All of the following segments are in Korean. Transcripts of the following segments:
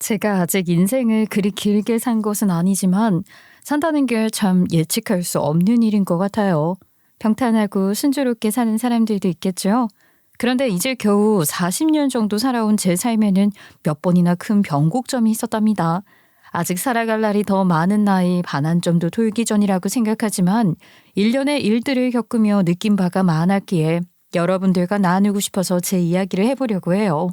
제가 아직 인생을 그리 길게 산 것은 아니지만 산다는 게 참 예측할 수 없는 일인 것 같아요. 평탄하고 순조롭게 사는 사람들도 있겠죠. 그런데 이제 겨우 40년 정도 살아온 제 삶에는 몇 번이나 큰 변곡점이 있었답니다. 아직 살아갈 날이 더 많은 나이 반환점도 돌기 전이라고 생각하지만 일련의 일들을 겪으며 느낀 바가 많았기에 여러분들과 나누고 싶어서 제 이야기를 해보려고 해요.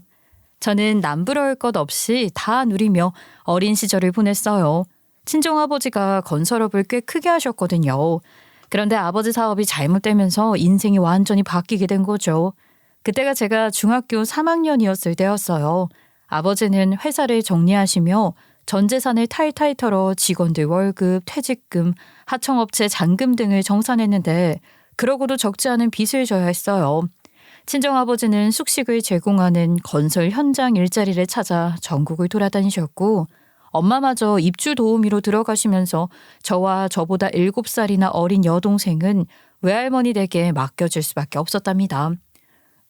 저는 남부러울 것 없이 다 누리며 어린 시절을 보냈어요. 친정아버지가 건설업을 꽤 크게 하셨거든요. 그런데 아버지 사업이 잘못되면서 인생이 완전히 바뀌게 된 거죠. 그때가 제가 중학교 3학년이었을 때였어요. 아버지는 회사를 정리하시며 전 재산을 탈탈 털어 직원들 월급, 퇴직금, 하청업체 잔금 등을 정산했는데 그러고도 적지 않은 빚을 져야 했어요. 친정아버지는 숙식을 제공하는 건설 현장 일자리를 찾아 전국을 돌아다니셨고 엄마마저 입주 도우미로 들어가시면서 저와 저보다 7살이나 어린 여동생은 외할머니 댁에 맡겨줄 수밖에 없었답니다.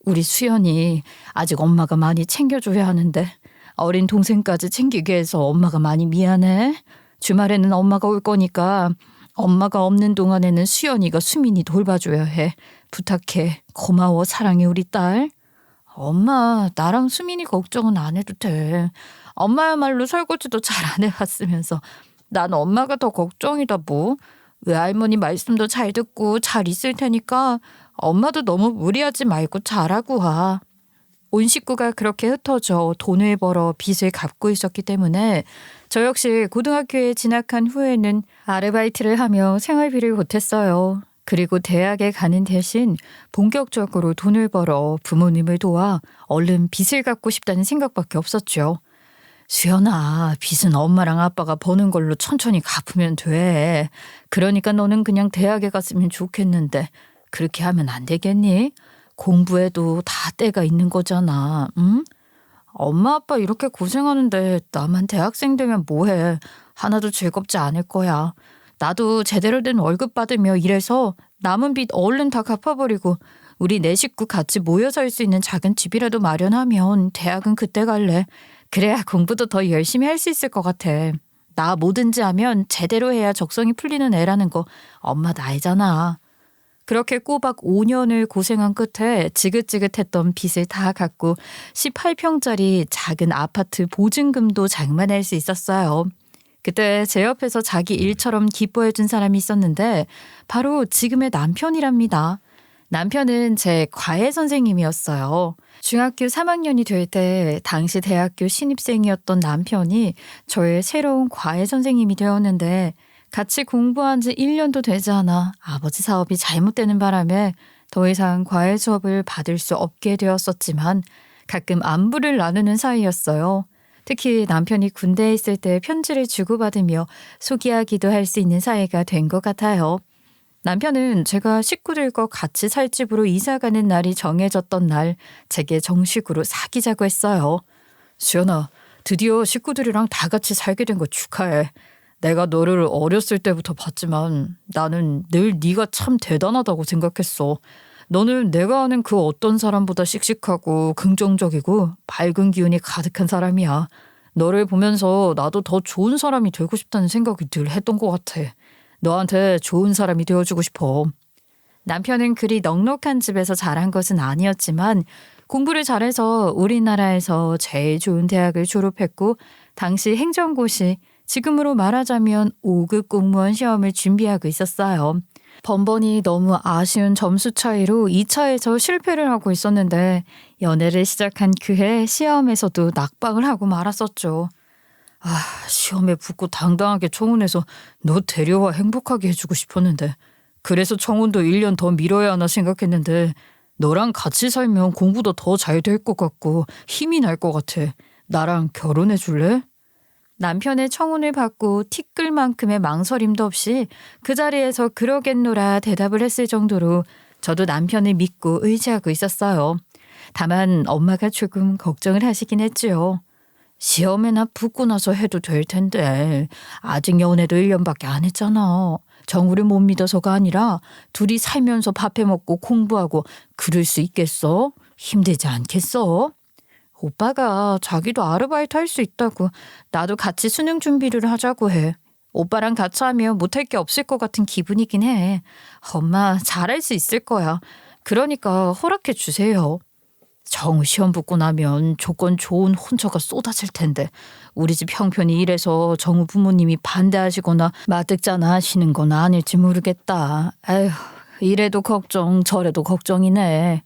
우리 수연이 아직 엄마가 많이 챙겨줘야 하는데 어린 동생까지 챙기게 해서 엄마가 많이 미안해. 주말에는 엄마가 올 거니까 엄마가 없는 동안에는 수연이가 수민이 돌봐줘야 해. 부탁해. 고마워. 사랑해 우리 딸. 엄마 나랑 수민이 걱정은 안 해도 돼. 엄마야말로 설거지도 잘 안 해봤으면서 난 엄마가 더 걱정이다 뭐. 외할머니 말씀도 잘 듣고 잘 있을 테니까 엄마도 너무 무리하지 말고 잘하고 와. 온 식구가 그렇게 흩어져 돈을 벌어 빚을 갚고 있었기 때문에 저 역시 고등학교에 진학한 후에는 아르바이트를 하며 생활비를 보탰어요. 그리고 대학에 가는 대신 본격적으로 돈을 벌어 부모님을 도와 얼른 빚을 갚고 싶다는 생각밖에 없었죠. 수연아, 빚은 엄마랑 아빠가 버는 걸로 천천히 갚으면 돼. 그러니까 너는 그냥 대학에 갔으면 좋겠는데 그렇게 하면 안 되겠니? 공부에도 다 때가 있는 거잖아. 응? 엄마 아빠 이렇게 고생하는데 나만 대학생 되면 뭐해. 하나도 즐겁지 않을 거야. 나도 제대로 된 월급 받으며 일해서 남은 빚 얼른 다 갚아버리고 우리 네 식구 같이 모여 살 수 있는 작은 집이라도 마련하면 대학은 그때 갈래. 그래야 공부도 더 열심히 할 수 있을 것 같아. 나 뭐든지 하면 제대로 해야 적성이 풀리는 애라는 거 엄마도 알잖아. 그렇게 꼬박 5년을 고생한 끝에 지긋지긋했던 빚을 다 갚고 18평짜리 작은 아파트 보증금도 장만할 수 있었어요. 그때 제 옆에서 자기 일처럼 기뻐해준 사람이 있었는데 바로 지금의 남편이랍니다. 남편은 제 과외 선생님이었어요. 중학교 3학년이 될 때 당시 대학교 신입생이었던 남편이 저의 새로운 과외 선생님이 되었는데 같이 공부한 지 1년도 되지 않아 아버지 사업이 잘못되는 바람에 더 이상 과외 수업을 받을 수 없게 되었었지만 가끔 안부를 나누는 사이였어요. 특히 남편이 군대에 있을 때 편지를 주고받으며 소개하기도 할 수 있는 사이가 된 것 같아요. 남편은 제가 식구들과 같이 살 집으로 이사가는 날이 정해졌던 날 제게 정식으로 사귀자고 했어요. 수연아, 드디어 식구들이랑 다 같이 살게 된 거 축하해. 내가 너를 어렸을 때부터 봤지만 나는 늘 네가 참 대단하다고 생각했어. 너는 내가 아는 그 어떤 사람보다 씩씩하고 긍정적이고 밝은 기운이 가득한 사람이야. 너를 보면서 나도 더 좋은 사람이 되고 싶다는 생각이 늘 했던 것 같아. 너한테 좋은 사람이 되어주고 싶어. 남편은 그리 넉넉한 집에서 자란 것은 아니었지만 공부를 잘해서 우리나라에서 제일 좋은 대학을 졸업했고 당시 행정고시, 지금으로 말하자면 5급 공무원 시험을 준비하고 있었어요. 번번이 너무 아쉬운 점수 차이로 2차에서 실패를 하고 있었는데 연애를 시작한 그해 시험에서도 낙방을 하고 말았었죠. 시험에 붙고 당당하게 청혼해서 너 데려와 행복하게 해주고 싶었는데 그래서 청혼도 1년 더 미뤄야 하나 생각했는데 너랑 같이 살면 공부도 더 잘 될 것 같고 힘이 날 것 같아. 나랑 결혼해 줄래? 남편의 청혼을 받고 티끌만큼의 망설임도 없이 그 자리에서 그러겠노라 대답을 했을 정도로 저도 남편을 믿고 의지하고 있었어요. 다만 엄마가 조금 걱정을 하시긴 했죠. 시험에나 붙고 나서 해도 될 텐데 아직 연애도 1년밖에 안 했잖아. 정우를 못 믿어서가 아니라 둘이 살면서 밥해 먹고 공부하고 그럴 수 있겠어? 힘들지 않겠어? 오빠가 자기도 아르바이트 할 수 있다고 나도 같이 수능 준비를 하자고 해. 오빠랑 같이 하면 못할 게 없을 것 같은 기분이긴 해. 엄마 잘할 수 있을 거야. 그러니까 허락해 주세요. 정우 시험 붙고 나면 조건 좋은 혼처가 쏟아질 텐데 우리 집 형편이 이래서 정우 부모님이 반대하시거나 마뜩잖아 하시는 건 아닐지 모르겠다. 에휴, 이래도 걱정 저래도 걱정이네.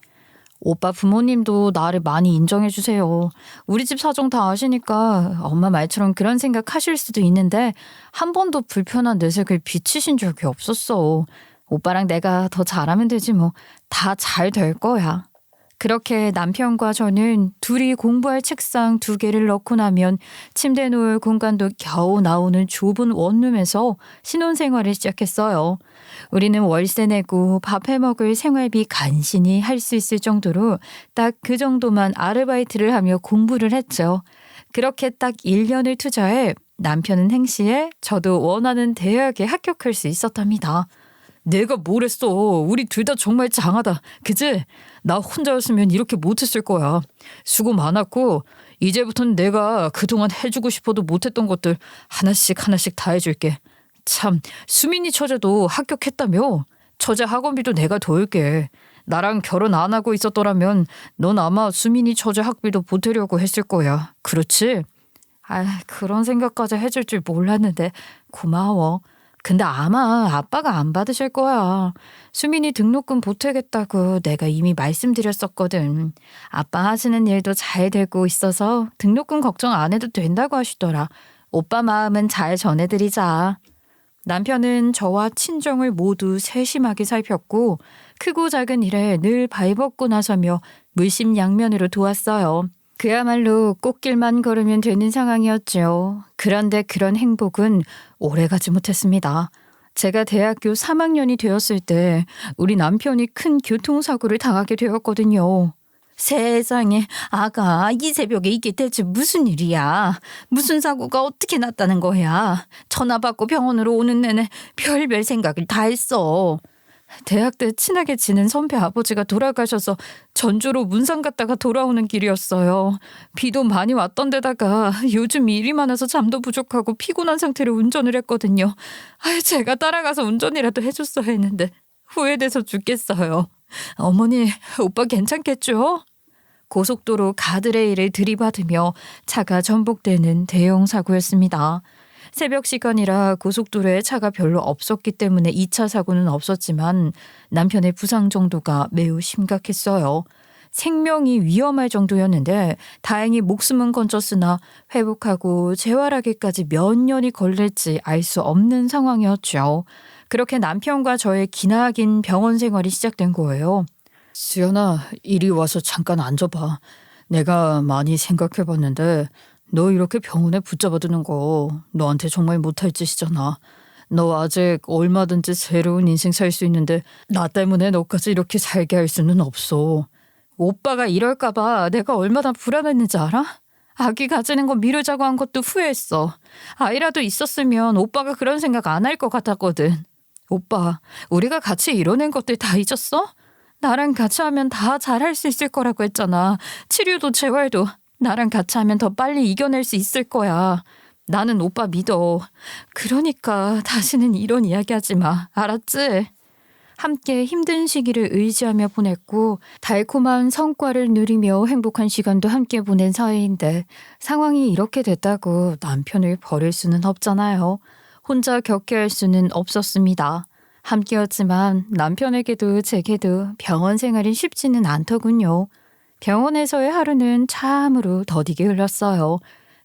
오빠 부모님도 나를 많이 인정해 주세요. 우리 집 사정 다 아시니까 엄마 말처럼 그런 생각 하실 수도 있는데 한 번도 불편한 내색을 비치신 적이 없었어. 오빠랑 내가 더 잘하면 되지 뭐. 다 잘 될 거야. 그렇게 남편과 저는 둘이 공부할 책상 2개를 넣고 나면 침대 놓을 공간도 겨우 나오는 좁은 원룸에서 신혼생활을 시작했어요. 우리는 월세 내고 밥 해먹을 생활비 간신히 할 수 있을 정도로 딱 그 정도만 아르바이트를 하며 공부를 했죠. 그렇게 딱 1년을 투자해 남편은 행시에 저도 원하는 대학에 합격할 수 있었답니다. 내가 뭘 했어. 우리 둘 다 정말 장하다. 그치? 나 혼자였으면 이렇게 못했을 거야. 수고 많았고 이제부터는 내가 그동안 해주고 싶어도 못했던 것들 하나씩 하나씩 다 해줄게. 참, 수민이 처제도 합격했다며? 처제 학원비도 내가 도울게. 나랑 결혼 안 하고 있었더라면 넌 아마 수민이 처제 학비도 보태려고 했을 거야. 그렇지? 아, 그런 생각까지 해줄 줄 몰랐는데 고마워. 근데 아마 아빠가 안 받으실 거야. 수민이 등록금 보태겠다고 내가 이미 말씀드렸었거든. 아빠 하시는 일도 잘 되고 있어서 등록금 걱정 안 해도 된다고 하시더라. 오빠 마음은 잘 전해드리자. 남편은 저와 친정을 모두 세심하게 살폈고 크고 작은 일에 늘 발벗고 나서며 물심양면으로 도왔어요. 그야말로 꽃길만 걸으면 되는 상황이었죠. 그런데 그런 행복은 오래가지 못했습니다. 제가 대학교 3학년이 되었을 때 우리 남편이 큰 교통사고를 당하게 되었거든요. 세상에, 아가 이 새벽에 이게 대체 무슨 일이야? 무슨 사고가 어떻게 났다는 거야? 전화 받고 병원으로 오는 내내 별별 생각을 다 했어. 대학 때 친하게 지낸 선배 아버지가 돌아가셔서 전주로 문산 갔다가 돌아오는 길이었어요. 비도 많이 왔던 데다가 요즘 일이 많아서 잠도 부족하고 피곤한 상태로 운전을 했거든요. 제가 따라가서 운전이라도 해줬어야 했는데 후회돼서 죽겠어요. 어머니, 오빠 괜찮겠죠? 고속도로 가드레일을 들이받으며 차가 전복되는 대형 사고였습니다. 새벽 시간이라 고속도로에 차가 별로 없었기 때문에 2차 사고는 없었지만 남편의 부상 정도가 매우 심각했어요. 생명이 위험할 정도였는데 다행히 목숨은 건졌으나 회복하고 재활하기까지 몇 년이 걸릴지 알 수 없는 상황이었죠. 그렇게 남편과 저의 기나긴 병원 생활이 시작된 거예요. 수연아, 이리 와서 잠깐 앉아봐. 내가 많이 생각해봤는데 너 이렇게 병원에 붙잡아두는 거 너한테 정말 못할 짓이잖아. 너 아직 얼마든지 새로운 인생 살 수 있는데 나 때문에 너까지 이렇게 살게 할 수는 없어. 오빠가 이럴까봐 내가 얼마나 불안했는지 알아? 아기 가지는 거 미루자고 한 것도 후회했어. 아이라도 있었으면 오빠가 그런 생각 안 할 것 같았거든. 오빠, 우리가 같이 이뤄낸 것들 다 잊었어? 나랑 같이 하면 다 잘할 수 있을 거라고 했잖아. 치료도 재활도 나랑 같이 하면 더 빨리 이겨낼 수 있을 거야. 나는 오빠 믿어. 그러니까 다시는 이런 이야기 하지 마. 알았지? 함께 힘든 시기를 의지하며 보냈고 달콤한 성과를 누리며 행복한 시간도 함께 보낸 사이인데 상황이 이렇게 됐다고 남편을 버릴 수는 없잖아요. 혼자 겪게 할 수는 없었습니다. 함께였지만 남편에게도 제게도 병원 생활이 쉽지는 않더군요. 병원에서의 하루는 참으로 더디게 흘렀어요.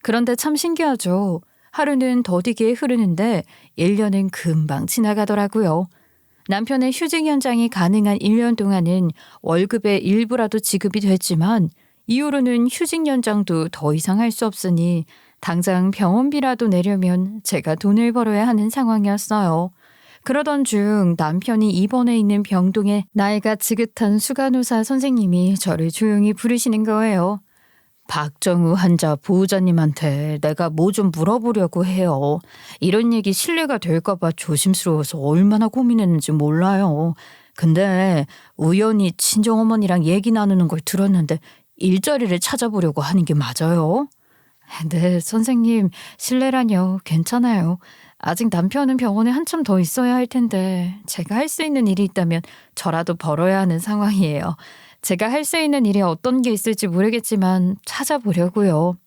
그런데 참 신기하죠. 하루는 더디게 흐르는데 1년은 금방 지나가더라고요. 남편의 휴직 연장이 가능한 1년 동안은 월급의 일부라도 지급이 됐지만 이후로는 휴직 연장도 더 이상 할 수 없으니 당장 병원비라도 내려면 제가 돈을 벌어야 하는 상황이었어요. 그러던 중 남편이 입원해 있는 병동에 나이가 지긋한 수간호사 선생님이 저를 조용히 부르시는 거예요. 박정우 환자 보호자님한테 내가 뭐 좀 물어보려고 해요. 이런 얘기 실례가 될까봐 조심스러워서 얼마나 고민했는지 몰라요. 근데 우연히 친정어머니랑 얘기 나누는 걸 들었는데 일자리를 찾아보려고 하는 게 맞아요? 네, 선생님, 실례라뇨. 괜찮아요. 아직 남편은 병원에 한참 더 있어야 할 텐데, 제가 할 수 있는 일이 있다면 저라도 벌어야 하는 상황이에요. 제가 할 수 있는 일이 어떤 게 있을지 모르겠지만 찾아보려고요.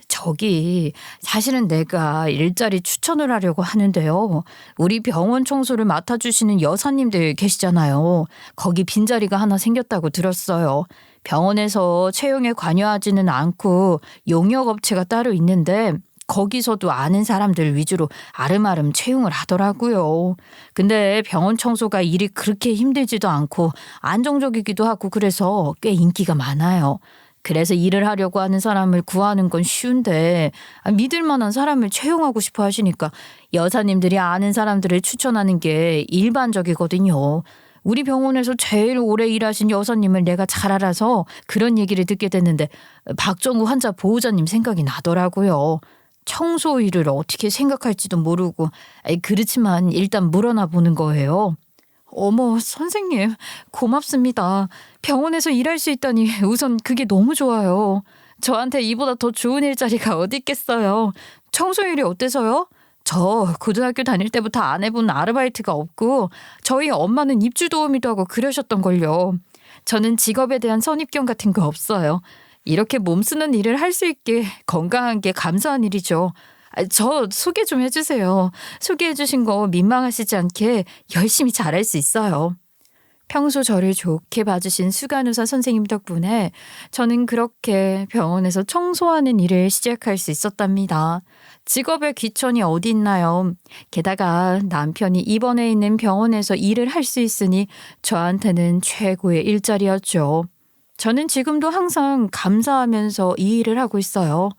저기, 사실은 내가 일자리 추천을 하려고 하는데요. 우리 병원 청소를 맡아주시는 여사님들 계시잖아요. 거기 빈자리가 하나 생겼다고 들었어요. 병원에서 채용에 관여하지는 않고 용역업체가 따로 있는데 거기서도 아는 사람들 위주로 아름아름 채용을 하더라고요. 근데 병원 청소가 일이 그렇게 힘들지도 않고 안정적이기도 하고 그래서 꽤 인기가 많아요. 그래서 일을 하려고 하는 사람을 구하는 건 쉬운데 믿을 만한 사람을 채용하고 싶어 하시니까 여사님들이 아는 사람들을 추천하는 게 일반적이거든요. 우리 병원에서 제일 오래 일하신 여사님을 내가 잘 알아서 그런 얘기를 듣게 됐는데 박정우 환자 보호자님 생각이 나더라고요. 청소 일을 어떻게 생각할지도 모르고 그렇지만 일단 물어나 보는 거예요. 어머, 선생님, 고맙습니다. 병원에서 일할 수 있다니 우선 그게 너무 좋아요. 저한테 이보다 더 좋은 일자리가 어디 있겠어요. 청소 일이 어때서요? 저 고등학교 다닐 때부터 안 해본 아르바이트가 없고 저희 엄마는 입주 도우미도 하고 그러셨던걸요. 저는 직업에 대한 선입견 같은 거 없어요. 이렇게 몸 쓰는 일을 할 수 있게 건강한 게 감사한 일이죠. 저 소개 좀 해주세요. 소개해 주신 거 민망하시지 않게 열심히 잘할 수 있어요. 평소 저를 좋게 봐주신 수간호사 선생님 덕분에 저는 그렇게 병원에서 청소하는 일을 시작할 수 있었답니다. 직업의 귀천이 어디 있나요? 게다가 남편이 입원해 있는 병원에서 일을 할 수 있으니 저한테는 최고의 일자리였죠. 저는 지금도 항상 감사하면서 이 일을 하고 있어요.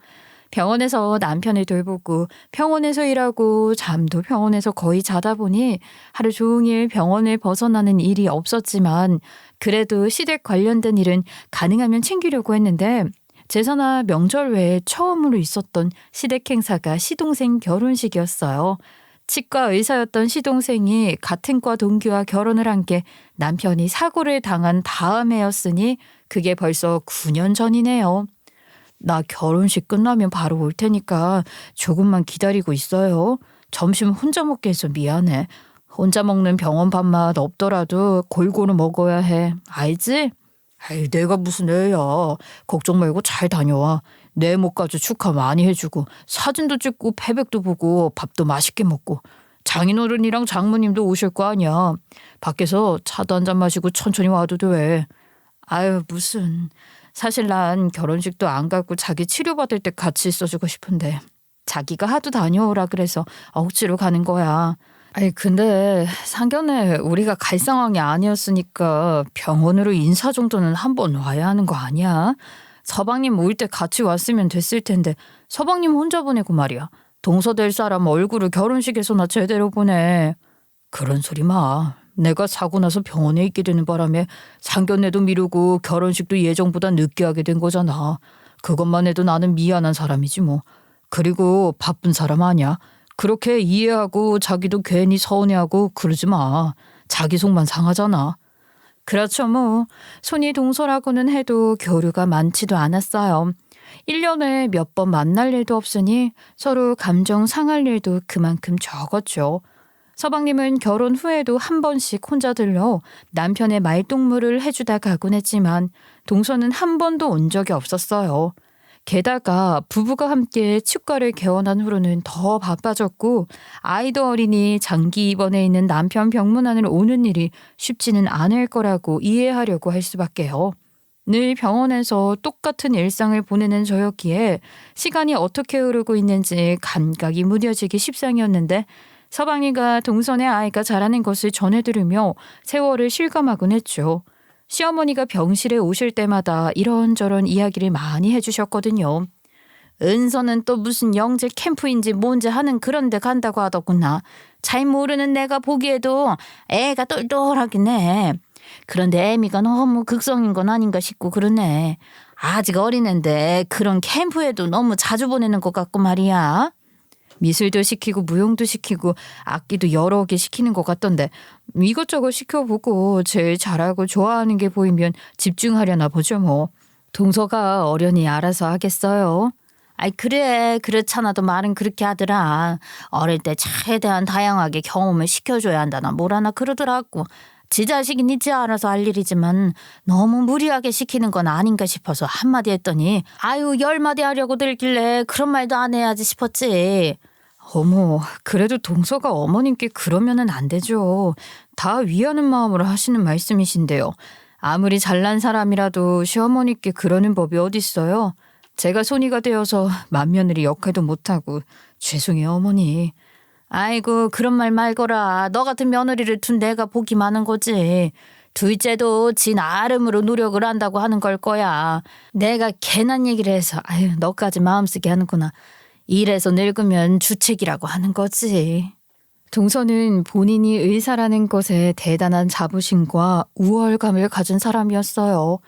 병원에서 남편을 돌보고 병원에서 일하고 잠도 병원에서 거의 자다 보니 하루 종일 병원을 벗어나는 일이 없었지만 그래도 시댁 관련된 일은 가능하면 챙기려고 했는데 제사나 명절 외에 처음으로 있었던 시댁 행사가 시동생 결혼식이었어요. 치과 의사였던 시동생이 같은 과 동기와 결혼을 한 게 남편이 사고를 당한 다음 해였으니 그게 벌써 9년 전이네요. 나 결혼식 끝나면 바로 올 테니까 조금만 기다리고 있어요. 점심 혼자 먹게 해서 미안해. 혼자 먹는 병원 밥맛 없더라도 골고루 먹어야 해. 알지? 아이, 내가 무슨 애야. 걱정 말고 잘 다녀와. 내 목까지 축하 많이 해주고 사진도 찍고 패백도 보고 밥도 맛있게 먹고 장인어른이랑 장모님도 오실 거 아니야. 밖에서 차도 한잔 마시고 천천히 와도 돼. 아유 무슨. 사실 난 결혼식도 안 가고 자기 치료받을 때 같이 있어주고 싶은데 자기가 하도 다녀오라 그래서 억지로 가는 거야. 아니 근데 상견례 우리가 갈 상황이 아니었으니까 병원으로 인사 정도는 한번 와야 하는 거 아니야? 서방님 올 때 같이 왔으면 됐을 텐데 서방님 혼자 보내고 말이야. 동서될 사람 얼굴을 결혼식에서나 제대로 보내. 그런 소리 마. 내가 사고 나서 병원에 있게 되는 바람에 상견례도 미루고 결혼식도 예정보다 늦게 하게 된 거잖아. 그것만 해도 나는 미안한 사람이지 뭐. 그리고 바쁜 사람 아니야. 그렇게 이해하고 자기도 괜히 서운해하고 그러지 마. 자기 속만 상하잖아. 그렇죠 뭐. 손이 동서라고는 해도 교류가 많지도 않았어요. 1년에 몇 번 만날 일도 없으니 서로 감정 상할 일도 그만큼 적었죠. 서방님은 결혼 후에도 한 번씩 혼자 들러 남편의 말동무를 해주다 가곤 했지만 동서는 한 번도 온 적이 없었어요. 게다가 부부가 함께 치과를 개원한 후로는 더 바빠졌고 아이도 어리니 장기 입원해 있는 남편 병문안을 오는 일이 쉽지는 않을 거라고 이해하려고 할 수밖에요. 늘 병원에서 똑같은 일상을 보내는 저였기에 시간이 어떻게 흐르고 있는지 감각이 무뎌지기 십상이었는데 서방이가 동선의 아이가 자라는 것을 전해 들으며 세월을 실감하곤 했죠. 시어머니가 병실에 오실 때마다 이런저런 이야기를 많이 해주셨거든요. 은서는 또 무슨 영재 캠프인지 뭔지 하는 그런 데 간다고 하더구나. 잘 모르는 내가 보기에도 애가 똘똘하긴 해. 그런데 애미가 너무 극성인 건 아닌가 싶고 그러네. 아직 어린애인데 그런 캠프에도 너무 자주 보내는 것 같고 말이야. 미술도 시키고 무용도 시키고 악기도 여러 개 시키는 것 같던데 이것저것 시켜보고 제일 잘하고 좋아하는 게 보이면 집중하려나 보죠 뭐. 동서가 어련히 알아서 하겠어요. 아이 그래 그렇잖아도 말은 그렇게 하더라. 어릴 때 최대한 다양하게 경험을 시켜줘야 한다나 뭐라나 그러더라고. 지 자식이니 지 알아서 할 일이지만 너무 무리하게 시키는 건 아닌가 싶어서 한마디 했더니 아유 10마디 하려고 들길래 그런 말도 안 해야지 싶었지. 어머, 그래도 동서가 어머님께 그러면은 안 되죠. 다 위하는 마음으로 하시는 말씀이신데요. 아무리 잘난 사람이라도 시어머니께 그러는 법이 어딨어요. 제가 손이가 되어서 맏며느리 역할도 못하고 죄송해요 어머니. 아이고 그런 말 말거라. 너 같은 며느리를 둔 내가 복이 많은 거지. 둘째도 지 나름으로 노력을 한다고 하는 걸 거야. 내가 괜한 얘기를 해서 아유 너까지 마음 쓰게 하는구나. 이래서 늙으면 주책이라고 하는 거지. 동서는 본인이 의사라는 것에 대단한 자부심과 우월감을 가진 사람이었어요.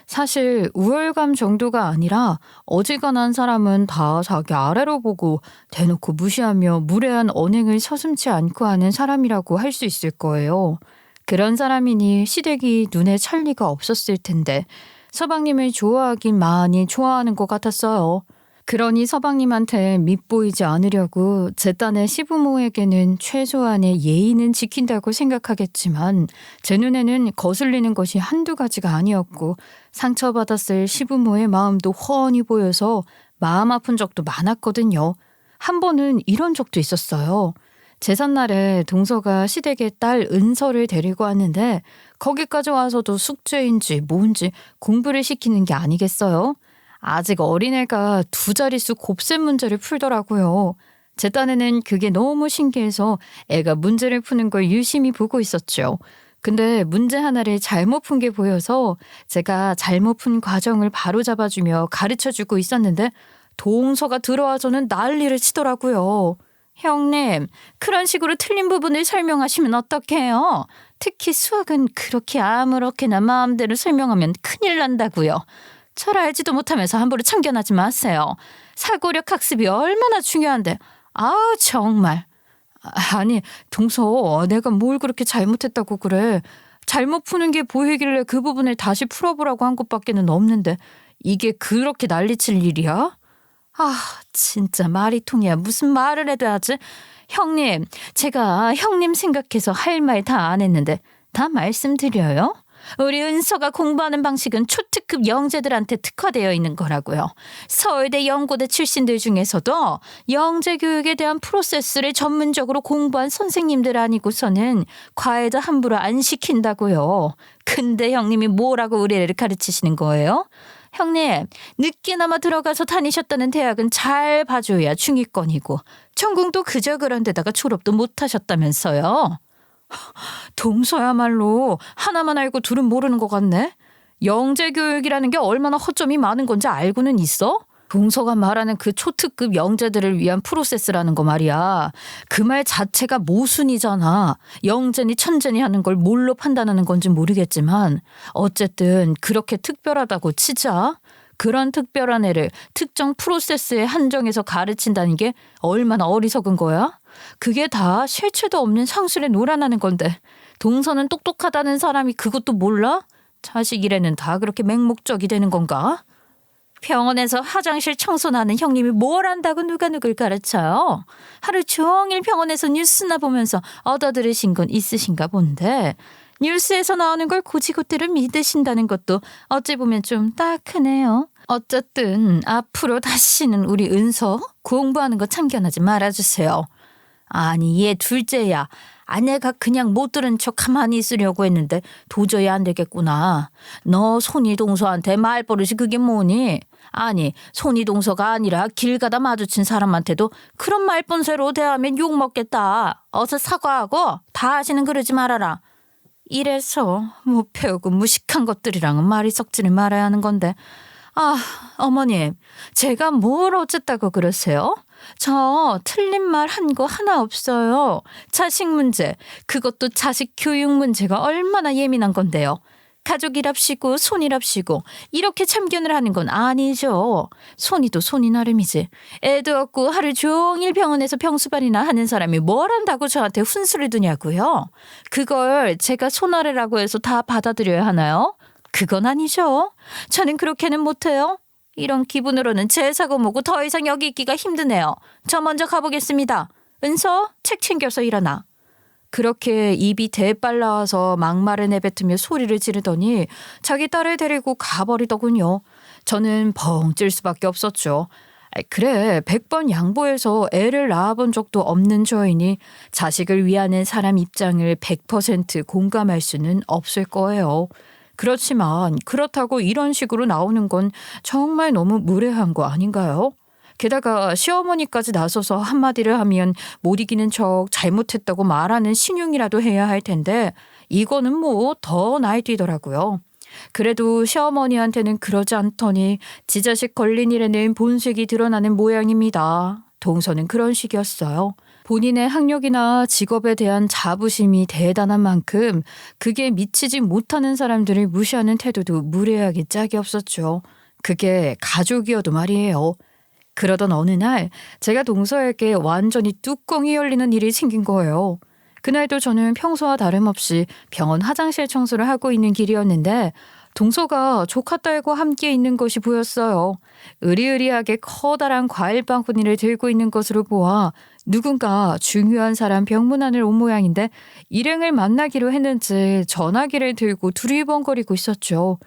사실 우월감 정도가 아니라 어지간한 사람은 다 자기 아래로 보고 대놓고 무시하며 무례한 언행을 서슴지 않고 하는 사람이라고 할 수 있을 거예요. 그런 사람이니 시댁이 눈에 찰 리가 없었을 텐데 서방님을 좋아하긴 많이 좋아하는 것 같았어요. 그러니 서방님한테 밉보이지 않으려고 제 딴의 시부모에게는 최소한의 예의는 지킨다고 생각하겠지만 제 눈에는 거슬리는 것이 한두 가지가 아니었고 상처받았을 시부모의 마음도 훤히 보여서 마음 아픈 적도 많았거든요. 한 번은 이런 적도 있었어요. 제삿날에 동서가 시댁에 딸 은서를 데리고 왔는데 거기까지 와서도 숙제인지 뭔지 공부를 시키는 게 아니겠어요? 아직 어린애가 두 자릿수 곱셈 문제를 풀더라고요. 제 딴에는 그게 너무 신기해서 애가 문제를 푸는 걸 유심히 보고 있었죠. 근데 문제 하나를 잘못 푼 게 보여서 제가 잘못 푼 과정을 바로 잡아주며 가르쳐주고 있었는데 동서가 들어와서는 난리를 치더라고요. 형님 그런 식으로 틀린 부분을 설명하시면 어떡해요? 특히 수학은 그렇게 아무렇게나 마음대로 설명하면 큰일 난다고요. 잘 알지도 못하면서 함부로 참견하지 마세요. 사고력 학습이 얼마나 중요한데. 아우 정말. 아니 동서 내가 뭘 그렇게 잘못했다고 그래. 잘못 푸는 게 보이길래 그 부분을 다시 풀어보라고 한 것밖에는 없는데 이게 그렇게 난리칠 일이야? 아 진짜 말이 통해야 무슨 말을 해도 하지. 형님 제가 형님 생각해서 할 말 다 안 했는데 다 말씀드려요. 우리 은서가 공부하는 방식은 초특급 영재들한테 특화되어 있는 거라고요. 서울대 연고대 출신들 중에서도 영재 교육에 대한 프로세스를 전문적으로 공부한 선생님들 아니고서는 과외도 함부로 안 시킨다고요. 근데 형님이 뭐라고 우리 애를 가르치시는 거예요? 형님 늦게나마 들어가서 다니셨다는 대학은 잘 봐줘야 중위권이고 전공도 그저 그런 데다가 졸업도 못하셨다면서요. 동서야말로 하나만 알고 둘은 모르는 것 같네. 영재교육이라는 게 얼마나 허점이 많은 건지 알고는 있어? 동서가 말하는 그 초특급 영재들을 위한 프로세스라는 거 말이야. 그 말 자체가 모순이잖아. 영재니 천재니 하는 걸 뭘로 판단하는 건지 모르겠지만 어쨌든 그렇게 특별하다고 치자. 그런 특별한 애를 특정 프로세스에 한정해서 가르친다는 게 얼마나 어리석은 거야? 그게 다 실체도 없는 상술에 놀아나는 건데 동서는 똑똑하다는 사람이 그것도 몰라? 자식이래는 다 그렇게 맹목적이 되는 건가? 병원에서 화장실 청소나는 형님이 뭘 안다고 누가 누굴 가르쳐요? 하루 종일 병원에서 뉴스나 보면서 얻어들으신 건 있으신가 본데 뉴스에서 나오는 걸 고지고대로 믿으신다는 것도 어찌 보면 좀 따크네요. 어쨌든 앞으로 다시는 우리 은서 공부하는 거 참견하지 말아주세요. 아니 얘 둘째야. 아내가 그냥 못 들은 척 가만히 있으려고 했는데 도저히 안 되겠구나. 너 손이동서한테 말버릇이 그게 뭐니? 아니 손이동서가 아니라 길 가다 마주친 사람한테도 그런 말본새로 대하면 욕먹겠다. 어서 사과하고 다시는 그러지 말아라. 이래서 못 배우고 무식한 것들이랑은 말이 섞지를 말아야 하는 건데 아 어머님 제가 뭘 어쨌다고 그러세요? 저 틀린 말 한 거 하나 없어요. 자식 문제 그것도 자식 교육 문제가 얼마나 예민한 건데요. 가족이랍시고 손이랍시고 이렇게 참견을 하는 건 아니죠. 손이도 손이 나름이지. 애도 없고 하루 종일 병원에서 병수발이나 하는 사람이 뭘 한다고 저한테 훈수를 두냐고요. 그걸 제가 손아래라고 해서 다 받아들여야 하나요? 그건 아니죠. 저는 그렇게는 못해요. 이런 기분으로는 제 사고 뭐고 더 이상 여기 있기가 힘드네요. 저 먼저 가보겠습니다. 은서, 책 챙겨서 일어나. 그렇게 입이 대빨라와서 막말을 내뱉으며 소리를 지르더니 자기 딸을 데리고 가버리더군요. 저는 벙 찔 수밖에 없었죠. 그래, 100번 양보해서 애를 낳아본 적도 없는 저이니 자식을 위하는 사람 입장을 100% 공감할 수는 없을 거예요. 그렇지만 그렇다고 이런 식으로 나오는 건 정말 너무 무례한 거 아닌가요? 게다가 시어머니까지 나서서 한마디를 하면 못 이기는 척 잘못했다고 말하는 신용이라도 해야 할 텐데 이거는 뭐 더 날뛰더라고요. 그래도 시어머니한테는 그러지 않더니 지 자식 걸린 일에는 본색이 드러나는 모양입니다. 동서는 그런 식이었어요. 본인의 학력이나 직업에 대한 자부심이 대단한 만큼 그게 미치지 못하는 사람들을 무시하는 태도도 무례하기 짝이 없었죠. 그게 가족이어도 말이에요. 그러던 어느 날 제가 동서에게 완전히 뚜껑이 열리는 일이 생긴 거예요. 그날도 저는 평소와 다름없이 병원 화장실 청소를 하고 있는 길이었는데 동서가 조카 딸과 함께 있는 것이 보였어요. 으리으리하게 커다란 과일 바구니를 들고 있는 것으로 보아 누군가 중요한 사람 병문안을 온 모양인데 일행을 만나기로 했는지 전화기를 들고 두리번거리고 있었죠.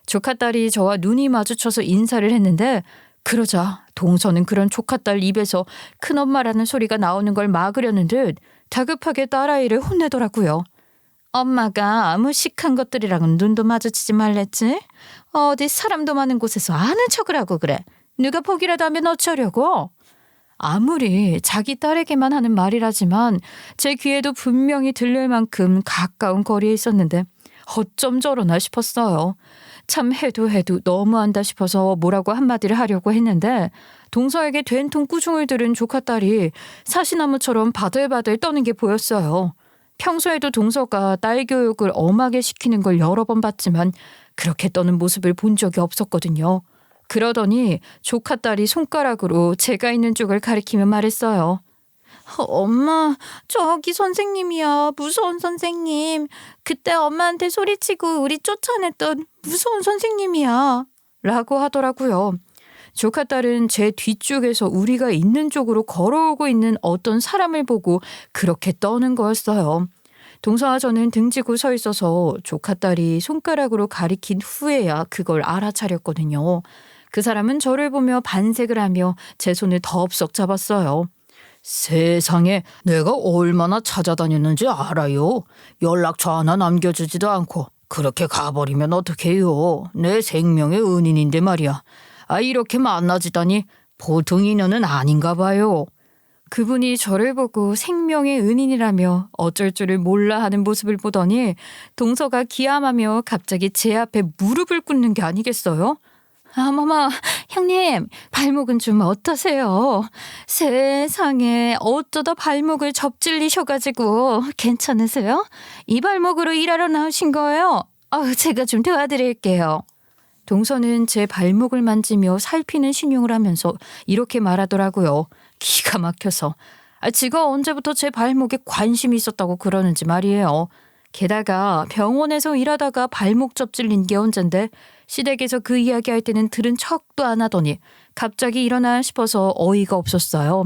조카 딸이 저와 눈이 마주쳐서 인사를 했는데 그러자 동서는 그런 조카 딸 입에서 큰엄마라는 소리가 나오는 걸 막으려는 듯 다급하게 딸아이를 혼내더라고요. 엄마가 무식한 것들이랑은 눈도 마주치지 말랬지? 어디 사람도 많은 곳에서 아는 척을 하고 그래. 누가 보기라도 하면 어쩌려고? 아무리 자기 딸에게만 하는 말이라지만 제 귀에도 분명히 들릴 만큼 가까운 거리에 있었는데 어쩜 저러나 싶었어요. 참 해도 너무한다 싶어서 뭐라고 한마디를 하려고 했는데 동서에게 된통 꾸중을 들은 조카 딸이 사시나무처럼 바들바들 떠는 게 보였어요. 평소에도 동서가 딸 교육을 엄하게 시키는 걸 여러 번 봤지만 그렇게 떠는 모습을 본 적이 없었거든요. 그러더니 조카 딸이 손가락으로 제가 있는 쪽을 가리키며 말했어요. 엄마, 저기 선생님이야. 무서운 선생님. 그때 엄마한테 소리치고 우리 쫓아냈던 무서운 선생님이야. 라고 하더라고요. 조카 딸은 제 뒤쪽에서 우리가 있는 쪽으로 걸어오고 있는 어떤 사람을 보고 그렇게 떠는 거였어요. 동서와 저는 등지고 서 있어서 조카 딸이 손가락으로 가리킨 후에야 그걸 알아차렸거든요. 그 사람은 저를 보며 반색을 하며 제 손을 덥석 잡았어요. 세상에, 내가 얼마나 찾아다녔는지 알아요? 연락처 하나 남겨주지도 않고 그렇게 가버리면 어떡해요? 내 생명의 은인인데 말이야. 이렇게 만나지다니 보통 인연은 아닌가 봐요. 그분이 저를 보고 생명의 은인이라며 어쩔 줄을 몰라 하는 모습을 보더니 동서가 기함하며 갑자기 제 앞에 무릎을 꿇는 게 아니겠어요? 마마, 형님, 발목은 좀 어떠세요? 세상에, 어쩌다 발목을 접질리셔가지고 괜찮으세요? 이 발목으로 일하러 나오신 거예요? 제가 좀 도와드릴게요. 동서는 제 발목을 만지며 살피는 신용을 하면서 이렇게 말하더라고요. 기가 막혀서. 지가 언제부터 제 발목에 관심이 있었다고 그러는지 말이에요. 게다가 병원에서 일하다가 발목 접질린 게 언젠데 시댁에서 그 이야기할 때는 들은 척도 안 하더니 갑자기 일어나 싶어서 어이가 없었어요.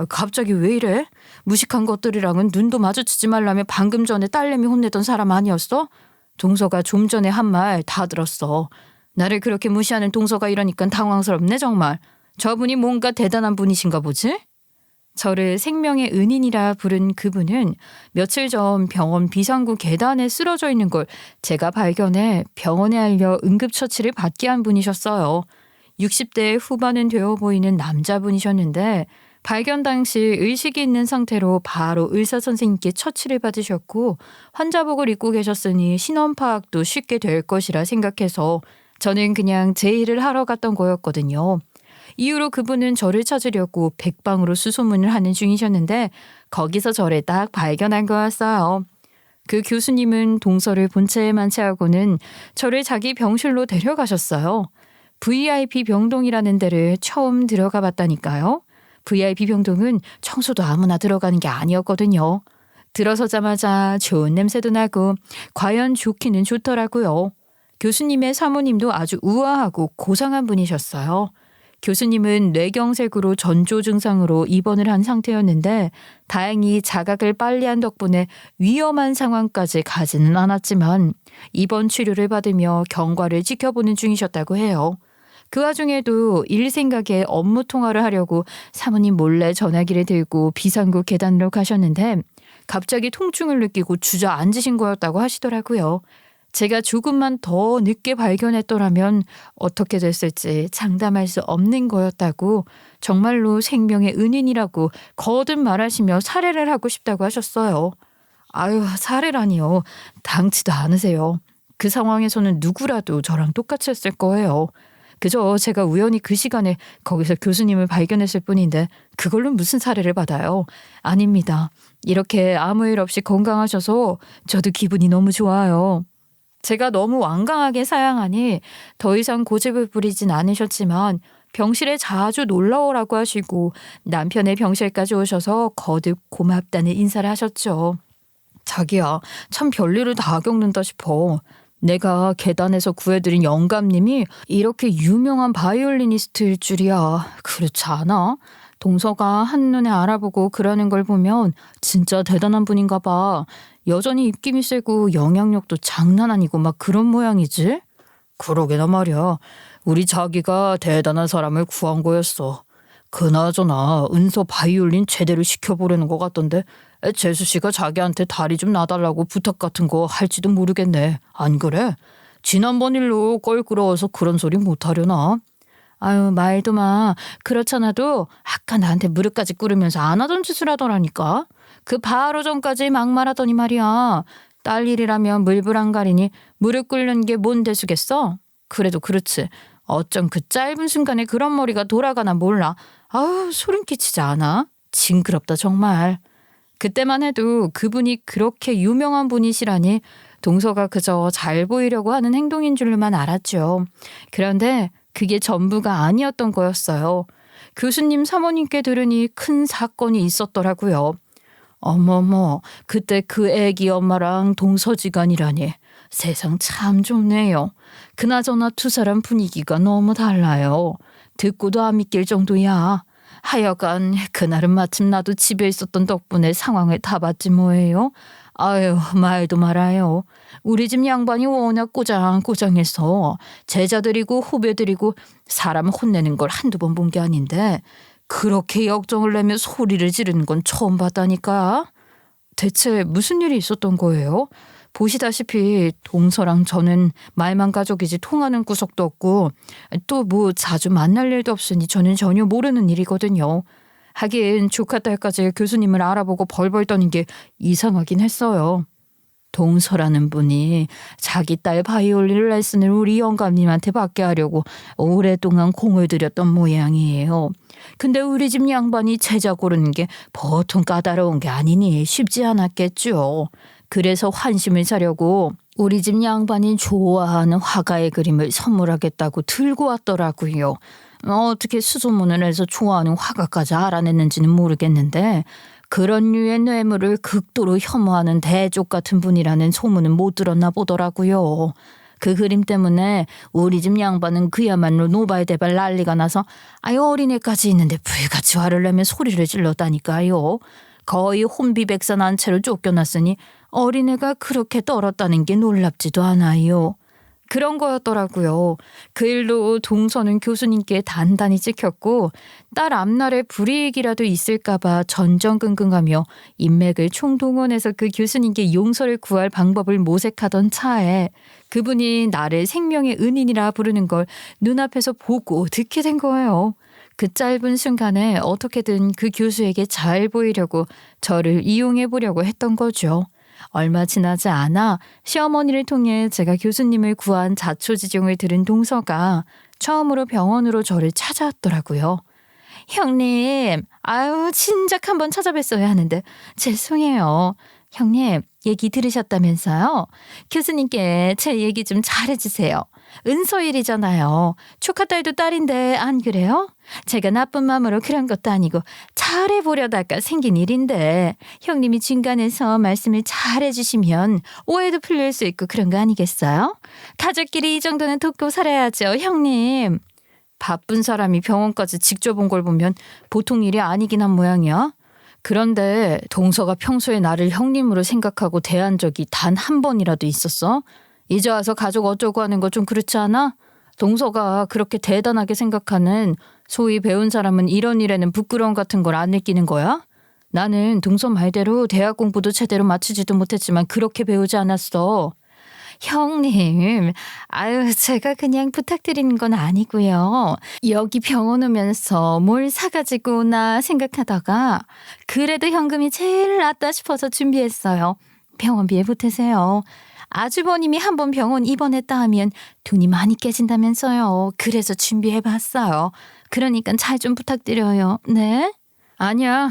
갑자기 왜 이래? 무식한 것들이랑은 눈도 마주치지 말라며 방금 전에 딸내미 혼내던 사람 아니었어? 동서가 좀 전에 한 말 다 들었어. 나를 그렇게 무시하는 동서가 이러니까 당황스럽네 정말. 저분이 뭔가 대단한 분이신가 보지? 저를 생명의 은인이라 부른 그분은 며칠 전 병원 비상구 계단에 쓰러져 있는 걸 제가 발견해 병원에 알려 응급처치를 받게 한 분이셨어요. 60대 후반은 되어 보이는 남자분이셨는데 발견 당시 의식이 있는 상태로 바로 의사 선생님께 처치를 받으셨고 환자복을 입고 계셨으니 신원 파악도 쉽게 될 것이라 생각해서 저는 그냥 제 일을 하러 갔던 거였거든요. 이후로 그분은 저를 찾으려고 백방으로 수소문을 하는 중이셨는데 거기서 저를 딱 발견한 거였어요. 그 교수님은 동서를 본체에만 채하고는 저를 자기 병실로 데려가셨어요. VIP 병동이라는 데를 처음 들어가 봤다니까요. VIP 병동은 청소도 아무나 들어가는 게 아니었거든요. 들어서자마자 좋은 냄새도 나고 과연 좋기는 좋더라고요. 교수님의 사모님도 아주 우아하고 고상한 분이셨어요. 교수님은 뇌경색으로 전조 증상으로 입원을 한 상태였는데 다행히 자각을 빨리 한 덕분에 위험한 상황까지 가지는 않았지만 입원 치료를 받으며 경과를 지켜보는 중이셨다고 해요. 그 와중에도 일 생각에 업무 통화를 하려고 사모님 몰래 전화기를 들고 비상구 계단으로 가셨는데 갑자기 통증을 느끼고 주저앉으신 거였다고 하시더라고요. 제가 조금만 더 늦게 발견했더라면 어떻게 됐을지 장담할 수 없는 거였다고 정말로 생명의 은인이라고 거듭 말하시며 살해를 하고 싶다고 하셨어요. 아유, 살해라니요. 당치도 않으세요. 그 상황에서는 누구라도 저랑 똑같이 했을 거예요. 그저 제가 우연히 그 시간에 거기서 교수님을 발견했을 뿐인데 그걸로 무슨 살해를 받아요? 아닙니다. 이렇게 아무 일 없이 건강하셔서 저도 기분이 너무 좋아요. 제가 너무 완강하게 사양하니 더 이상 고집을 부리진 않으셨지만 병실에 자주 놀러 오라고 하시고 남편의 병실까지 오셔서 거듭 고맙다는 인사를 하셨죠. 자기야, 참 별일을 다 겪는다 싶어. 내가 계단에서 구해드린 영감님이 이렇게 유명한 바이올리니스트일 줄이야. 그렇지 않아? 동서가 한눈에 알아보고 그러는 걸 보면 진짜 대단한 분인가 봐. 여전히 입김이 세고 영향력도 장난 아니고 막 그런 모양이지? 그러게나 말이야. 우리 자기가 대단한 사람을 구한 거였어. 그나저나 은서 바이올린 제대로 시켜보려는 것 같던데 재수 씨가 자기한테 다리 좀 놔달라고 부탁 같은 거 할지도 모르겠네. 안 그래? 지난번 일로 껄끄러워서 그런 소리 못하려나? 아유, 말도 마. 그렇잖아도 아까 나한테 무릎까지 꿇으면서 안 하던 짓을 하더라니까. 그 바로 전까지 막말하더니 말이야. 딸 일이라면 물불 안 가리니 무릎 꿇는 게 뭔 대수겠어? 그래도 그렇지. 어쩜 그 짧은 순간에 그런 머리가 돌아가나 몰라. 아우, 소름 끼치지 않아? 징그럽다 정말. 그때만 해도 그분이 그렇게 유명한 분이시라니 동서가 그저 잘 보이려고 하는 행동인 줄만 알았죠. 그런데 그게 전부가 아니었던 거였어요. 교수님 사모님께 들으니 큰 사건이 있었더라고요. 어머머, 그때 그 애기 엄마랑 동서지간이라니. 세상 참 좋네요. 그나저나 두 사람 분위기가 너무 달라요. 듣고도 안 믿길 정도야. 하여간 그날은 마침 나도 집에 있었던 덕분에 상황을 다 봤지 뭐예요. 아유, 말도 말아요. 우리 집 양반이 워낙 꼬장꼬장해서 제자들이고 후배들이고 사람 혼내는 걸 한두 번 본 게 아닌데 그렇게 역정을 내며 소리를 지르는 건 처음 봤다니까. 대체 무슨 일이 있었던 거예요? 보시다시피 동서랑 저는 말만 가족이지 통하는 구석도 없고 또 뭐 자주 만날 일도 없으니 저는 전혀 모르는 일이거든요. 하긴 조카 딸까지 교수님을 알아보고 벌벌 떠는 게 이상하긴 했어요. 동서라는 분이 자기 딸 바이올린 레슨을 우리 영감님한테 받게 하려고 오랫동안 공을 들였던 모양이에요. 근데 우리 집 양반이 제자 고르는 게 보통 까다로운 게 아니니 쉽지 않았겠죠. 그래서 환심을 사려고 우리 집 양반이 좋아하는 화가의 그림을 선물하겠다고 들고 왔더라고요. 어떻게 수소문을 해서 좋아하는 화가까지 알아냈는지는 모르겠는데 그런 류의 뇌물을 극도로 혐오하는 대쪽 같은 분이라는 소문은 못 들었나 보더라고요. 그 그림 때문에 우리 집 양반은 그야말로 노발대발 난리가 나서 아유 어린애까지 있는데 불같이 화를 내며 소리를 질렀다니까요. 거의 혼비백산한 채로 쫓겨났으니 어린애가 그렇게 떨었다는 게 놀랍지도 않아요. 그런 거였더라고요. 그 일로 동서는 교수님께 단단히 찍혔고 딸 앞날에 불이익이라도 있을까 봐 전전긍긍하며 인맥을 총동원해서 그 교수님께 용서를 구할 방법을 모색하던 차에 그분이 나를 생명의 은인이라 부르는 걸 눈앞에서 보고 듣게 된 거예요. 그 짧은 순간에 어떻게든 그 교수에게 잘 보이려고 저를 이용해 보려고 했던 거죠. 얼마 지나지 않아 시어머니를 통해 제가 교수님을 구한 자초지종을 들은 동서가 처음으로 병원으로 저를 찾아왔더라고요. 형님, 아유 진작 한번 찾아뵀어야 하는데 죄송해요. 형님, 얘기 들으셨다면서요? 교수님께 제 얘기 좀 잘해주세요. 은서일이잖아요. 조카딸도 딸인데 안 그래요? 제가 나쁜 마음으로 그런 것도 아니고 잘해보려다가 생긴 일인데 형님이 중간에서 말씀을 잘해주시면 오해도 풀릴 수 있고 그런 거 아니겠어요? 가족끼리 이 정도는 돕고 살아야죠, 형님. 바쁜 사람이 병원까지 직접 온 걸 보면 보통 일이 아니긴 한 모양이야. 그런데 동서가 평소에 나를 형님으로 생각하고 대한 적이 단 한 번이라도 있었어? 이제 와서 가족 어쩌고 하는 거 좀 그렇지 않아? 동서가 그렇게 대단하게 생각하는 소위 배운 사람은 이런 일에는 부끄러움 같은 걸 안 느끼는 거야? 나는 동서 말대로 대학 공부도 제대로 마치지도 못했지만 그렇게 배우지 않았어. 형님, 아유, 제가 그냥 부탁드리는 건 아니고요. 여기 병원 오면서 뭘 사가지고 오나 생각하다가 그래도 현금이 제일 낫다 싶어서 준비했어요. 병원비에 보태세요. 아주버님이 한번 병원 입원했다 하면 돈이 많이 깨진다면서요. 그래서 준비해봤어요. 그러니까 잘 좀 부탁드려요. 네? 아니야.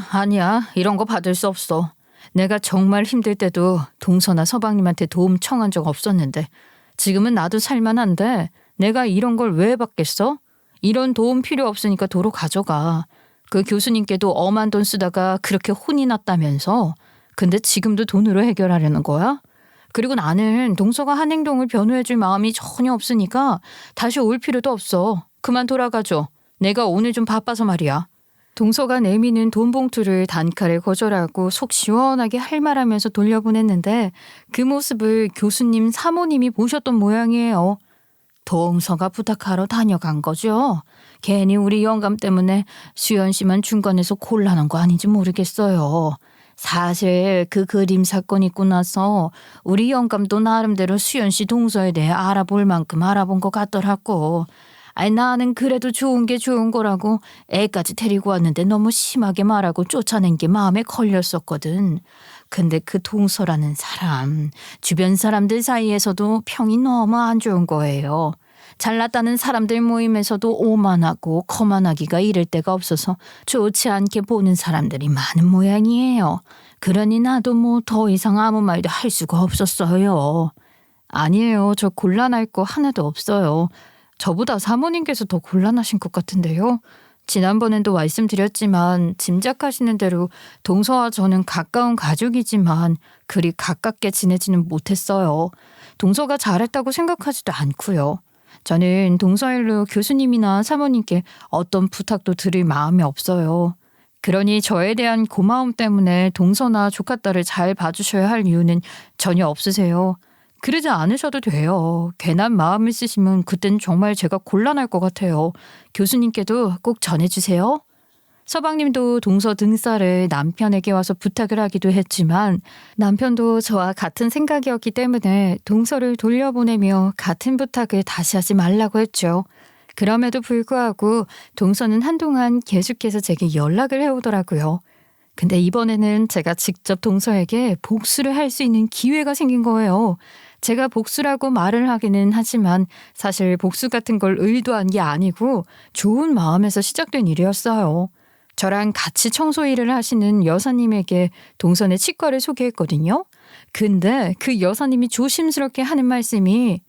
이런 거 받을 수 없어. 내가 정말 힘들 때도 동서나 서방님한테 도움 청한 적 없었는데 지금은 나도 살만한데 내가 이런 걸 왜 받겠어? 이런 도움 필요 없으니까 도로 가져가. 그 교수님께도 엄한 돈 쓰다가 그렇게 혼이 났다면서. 근데 지금도 돈으로 해결하려는 거야? 그리고 나는 동서가 한 행동을 변호해줄 마음이 전혀 없으니까 다시 올 필요도 없어. 그만 돌아가줘. 내가 오늘 좀 바빠서 말이야. 동서가 내미는 돈 봉투를 단칼에 거절하고 속 시원하게 할 말하면서 돌려보냈는데 그 모습을 교수님 사모님이 보셨던 모양이에요. 동서가 부탁하러 다녀간 거죠. 괜히 우리 영감 때문에 수연 씨만 중간에서 곤란한 거 아닌지 모르겠어요. 사실 그 그림 사건 있고 나서 우리 영감도 나름대로 수연 씨 동서에 대해 알아볼 만큼 알아본 것 같더라고. 아니 나는 그래도 좋은 게 좋은 거라고 애까지 데리고 왔는데 너무 심하게 말하고 쫓아낸 게 마음에 걸렸었거든. 근데 그 동서라는 사람, 주변 사람들 사이에서도 평이 너무 안 좋은 거예요. 잘났다는 사람들 모임에서도 오만하고 거만하기가 이를 데가 없어서 좋지 않게 보는 사람들이 많은 모양이에요. 그러니 나도 뭐 더 이상 아무 말도 할 수가 없었어요. 아니에요. 저 곤란할 거 하나도 없어요. 저보다 사모님께서 더 곤란하신 것 같은데요. 지난번에도 말씀드렸지만 짐작하시는 대로 동서와 저는 가까운 가족이지만 그리 가깝게 지내지는 못했어요. 동서가 잘했다고 생각하지도 않고요. 저는 동서 일로 교수님이나 사모님께 어떤 부탁도 드릴 마음이 없어요. 그러니 저에 대한 고마움 때문에 동서나 조카딸을 잘 봐주셔야 할 이유는 전혀 없으세요. 그러지 않으셔도 돼요. 괜한 마음을 쓰시면 그땐 정말 제가 곤란할 것 같아요. 교수님께도 꼭 전해주세요. 서방님도 동서 등살을 남편에게 와서 부탁을 하기도 했지만 남편도 저와 같은 생각이었기 때문에 동서를 돌려보내며 같은 부탁을 다시 하지 말라고 했죠. 그럼에도 불구하고 동서는 한동안 계속해서 제게 연락을 해오더라고요. 근데 이번에는 제가 직접 동서에게 복수를 할 수 있는 기회가 생긴 거예요. 제가 복수라고 말을 하기는 하지만 사실 복수 같은 걸 의도한 게 아니고 좋은 마음에서 시작된 일이었어요. 저랑 같이 청소 일을 하시는 여사님에게 동선의 치과를 소개했거든요. 근데 그 여사님이 조심스럽게 하는 말씀이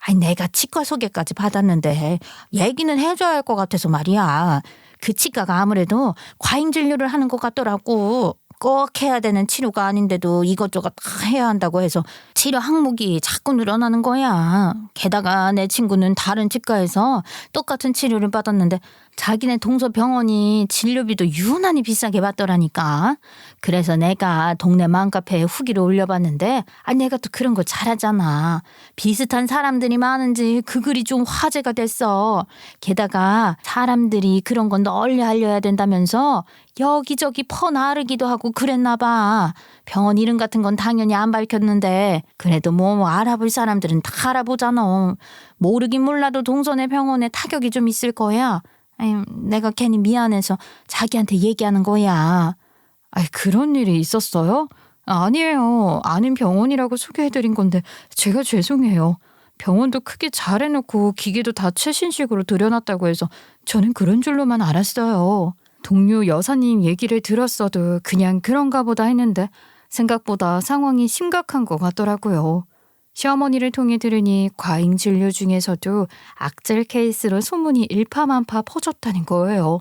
아니 내가 치과 소개까지 받았는데 얘기는 해줘야 할 것 같아서 말이야. 그 치과가 아무래도 과잉 진료를 하는 것 같더라고. 꼭 해야 되는 치료가 아닌데도 이것저것 다 해야 한다고 해서 치료 항목이 자꾸 늘어나는 거야. 게다가 내 친구는 다른 치과에서 똑같은 치료를 받았는데 자기네 동서 병원이 진료비도 유난히 비싸게 받더라니까. 그래서 내가 동네 맘카페에 후기를 올려봤는데 내가 또 그런 거 잘하잖아. 비슷한 사람들이 많은지 그 글이 좀 화제가 됐어. 게다가 사람들이 그런 건 널리 알려야 된다면서 여기저기 퍼나르기도 하고 그랬나 봐. 병원 이름 같은 건 당연히 안 밝혔는데 그래도 뭐 알아볼 사람들은 다 알아보잖아. 모르긴 몰라도 동선의 병원에 타격이 좀 있을 거야. 아유, 내가 괜히 미안해서 자기한테 얘기하는 거야. 그런 일이 있었어요? 아니에요. 아는 병원이라고 소개해드린 건데 제가 죄송해요. 병원도 크게 잘해놓고 기계도 다 최신식으로 들여놨다고 해서 저는 그런 줄로만 알았어요. 동료 여사님 얘기를 들었어도 그냥 그런가 보다 했는데 생각보다 상황이 심각한 것 같더라고요. 시어머니를 통해 들으니 과잉 진료 중에서도 악질 케이스로 소문이 일파만파 퍼졌다는 거예요.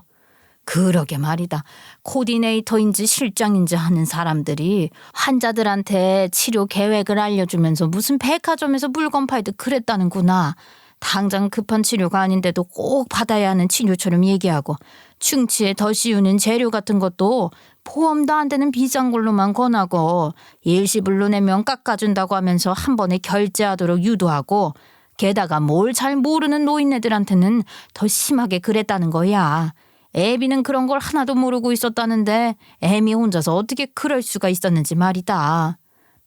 그러게 말이다. 코디네이터인지 실장인지 하는 사람들이 환자들한테 치료 계획을 알려주면서 무슨 백화점에서 물건 팔듯 그랬다는구나. 당장 급한 치료가 아닌데도 꼭 받아야 하는 치료처럼 얘기하고 충치에 더 씌우는 재료 같은 것도 보험도 안 되는 비싼 걸로만 권하고 일시불로 내면 깎아준다고 하면서 한 번에 결제하도록 유도하고 게다가 뭘 잘 모르는 노인네들한테는 더 심하게 그랬다는 거야. 애비는 그런 걸 하나도 모르고 있었다는데 애미 혼자서 어떻게 그럴 수가 있었는지 말이다.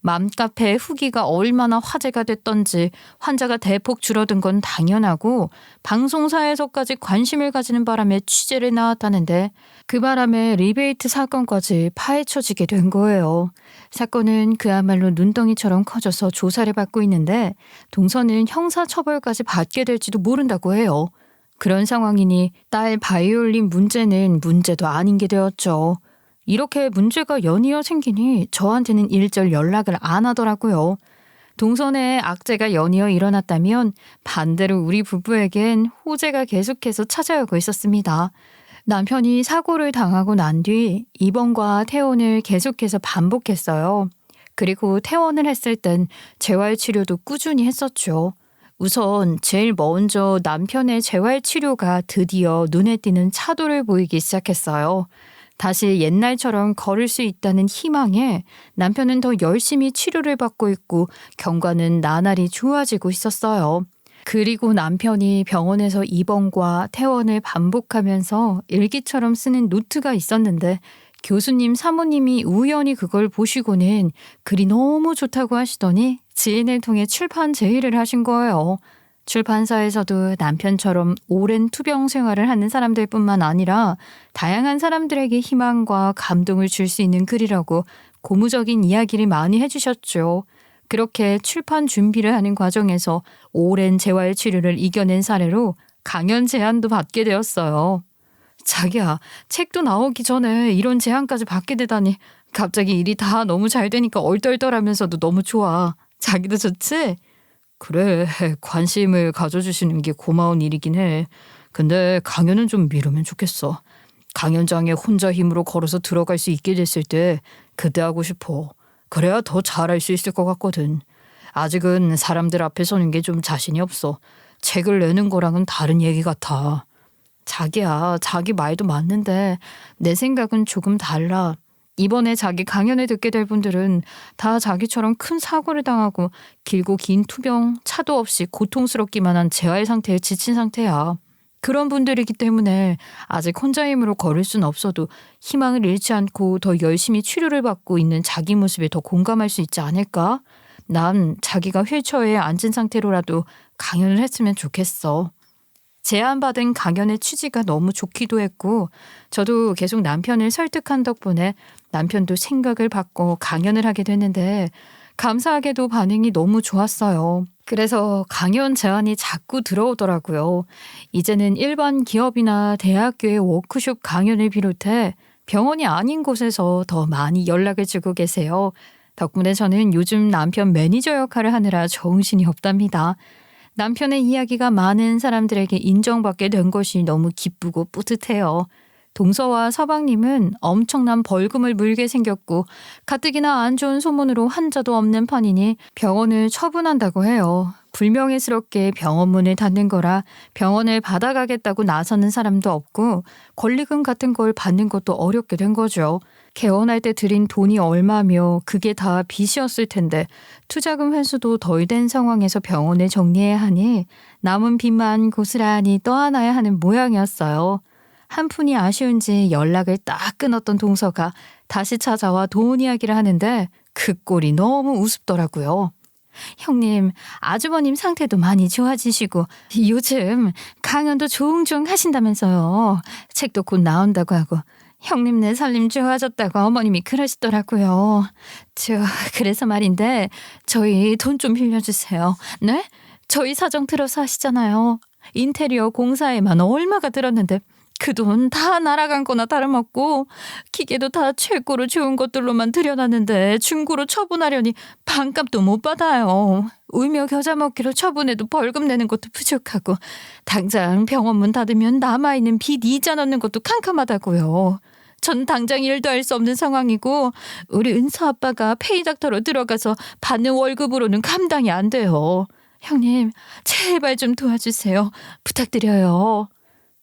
맘카페 후기가 얼마나 화제가 됐던지 환자가 대폭 줄어든 건 당연하고 방송사에서까지 관심을 가지는 바람에 취재를 나왔다는데 그 바람에 리베이트 사건까지 파헤쳐지게 된 거예요. 사건은 그야말로 눈덩이처럼 커져서 조사를 받고 있는데 동서는 형사처벌까지 받게 될지도 모른다고 해요. 그런 상황이니 딸 바이올린 문제는 문제도 아닌 게 되었죠. 이렇게 문제가 연이어 생기니 저한테는 일절 연락을 안 하더라고요. 동선에 악재가 연이어 일어났다면 반대로 우리 부부에겐 호재가 계속해서 찾아오고 있었습니다. 남편이 사고를 당하고 난 뒤 입원과 퇴원을 계속해서 반복했어요. 그리고 퇴원을 했을 땐 재활치료도 꾸준히 했었죠. 우선 제일 먼저 남편의 재활치료가 드디어 눈에 띄는 차도를 보이기 시작했어요. 다시 옛날처럼 걸을 수 있다는 희망에 남편은 더 열심히 치료를 받고 있고 경과는 나날이 좋아지고 있었어요. 그리고 남편이 병원에서 입원과 퇴원을 반복하면서 일기처럼 쓰는 노트가 있었는데 교수님 사모님이 우연히 그걸 보시고는 글이 너무 좋다고 하시더니 지인을 통해 출판 제의를 하신 거예요. 출판사에서도 남편처럼 오랜 투병 생활을 하는 사람들뿐만 아니라 다양한 사람들에게 희망과 감동을 줄 수 있는 글이라고 고무적인 이야기를 많이 해주셨죠. 그렇게 출판 준비를 하는 과정에서 오랜 재활 치료를 이겨낸 사례로 강연 제안도 받게 되었어요. 자기야, 책도 나오기 전에 이런 제안까지 받게 되다니 갑자기 일이 다 너무 잘 되니까 얼떨떨하면서도 너무 좋아. 자기도 좋지? 그래, 관심을 가져주시는 게 고마운 일이긴 해. 근데 강연은 좀 미루면 좋겠어. 강연장에 혼자 힘으로 걸어서 들어갈 수 있게 됐을 때 그때 하고 싶어. 그래야 더 잘할 수 있을 것 같거든. 아직은 사람들 앞에 서는 게 좀 자신이 없어. 책을 내는 거랑은 다른 얘기 같아. 자기야, 자기 말도 맞는데 내 생각은 조금 달라. 이번에 자기 강연을 듣게 될 분들은 다 자기처럼 큰 사고를 당하고 길고 긴 투병, 차도 없이 고통스럽기만 한 재활 상태에 지친 상태야. 그런 분들이기 때문에 아직 혼자 힘으로 걸을 순 없어도 희망을 잃지 않고 더 열심히 치료를 받고 있는 자기 모습에 더 공감할 수 있지 않을까? 난 자기가 휠체어에 앉은 상태로라도 강연을 했으면 좋겠어. 제안받은 강연의 취지가 너무 좋기도 했고 저도 계속 남편을 설득한 덕분에 남편도 생각을 바꿔 강연을 하게 됐는데 감사하게도 반응이 너무 좋았어요. 그래서 강연 제안이 자꾸 들어오더라고요. 이제는 일반 기업이나 대학교의 워크숍 강연을 비롯해 병원이 아닌 곳에서 더 많이 연락을 주고 계세요. 덕분에 저는 요즘 남편 매니저 역할을 하느라 정신이 없답니다. 남편의 이야기가 많은 사람들에게 인정받게 된 것이 너무 기쁘고 뿌듯해요. 동서와 서방님은 엄청난 벌금을 물게 생겼고 가뜩이나 안 좋은 소문으로 환자도 없는 판이니 병원을 처분한다고 해요. 불명예스럽게 병원 문을 닫는 거라 병원을 받아가겠다고 나서는 사람도 없고 권리금 같은 걸 받는 것도 어렵게 된 거죠. 개원할 때 들인 돈이 얼마며 그게 다 빚이었을 텐데 투자금 회수도 덜 된 상황에서 병원을 정리해야 하니 남은 빚만 고스란히 떠안아야 하는 모양이었어요. 한푼이 아쉬운지 연락을 딱 끊었던 동서가 다시 찾아와 돈 이야기를 하는데 그 꼴이 너무 우습더라고요. 형님, 아주버님 상태도 많이 좋아지시고 요즘 강연도 조용조용 하신다면서요. 책도 곧 나온다고 하고 형님네 살림 좋아졌다고 어머님이 그러시더라고요. 그래서 말인데 저희 돈 좀 빌려주세요. 네? 저희 사정 들어서 하시잖아요. 인테리어 공사에만 얼마가 들었는데 그 돈 다 날아간 거나 다름없고 기계도 다 최고로 좋은 것들로만 들여놨는데 중고로 처분하려니 반값도 못 받아요. 울며 겨자 먹기로 처분해도 벌금 내는 것도 부족하고 당장 병원 문 닫으면 남아있는 빚 이자 넣는 것도 캄캄하다고요. 전 당장 일도 할 수 없는 상황이고 우리 은서 아빠가 페이닥터로 들어가서 받는 월급으로는 감당이 안 돼요. 형님 제발 좀 도와주세요. 부탁드려요.